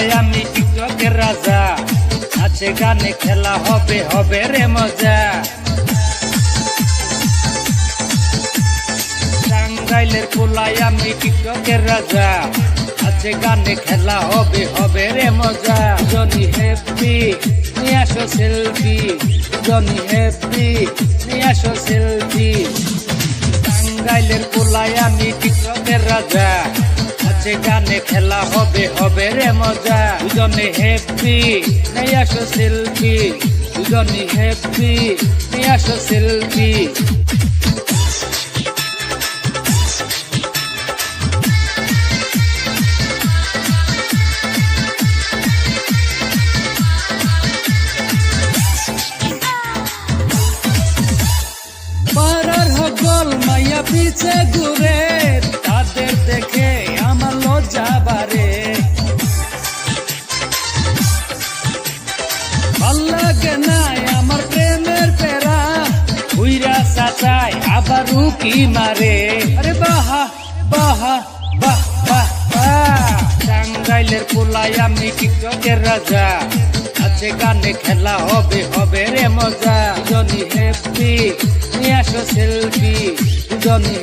পোলাই আমি টিকটকের রাজা, আছে গানে খেলা হবে হবে রে মজা। টাঙ্গাইলের পোলাই আমি টিকটকের রাজা, আছে গানে খেলা হবে হবে রে মজা। জনি হ্যাপি নিয়ে আসো সেলফি, জনি হ্যাপি নিয়ে আসো সেলফি। টাঙ্গাইলের পোলাই আমি টিকটকের রাজা, আছে গানে খেলা হবে হবে রে মজা। দুজনে হ্যাপি নিয়ে আসো সেলফি, দুজনে হ্যাপি নিয়ে আসো সেলফি। পাড়ার হগল মাইয়া পিছে ঘুরে, তাদের দেখে আমার লজ্জা বাড়ে। ভাল লাগে নাই আমার প্রেমের পেরা, উইরা চাচাই আবার উকি মারে। আরে বাহা বাহা বাহ বাহ বাহ। টাঙ্গাইলের পোলাই আমি টিকটকের রাজা, আছে গানে খেলা হবে হবে রে মজা। জনি হ্যাপি নিয়ে আসো সেলফি, জনি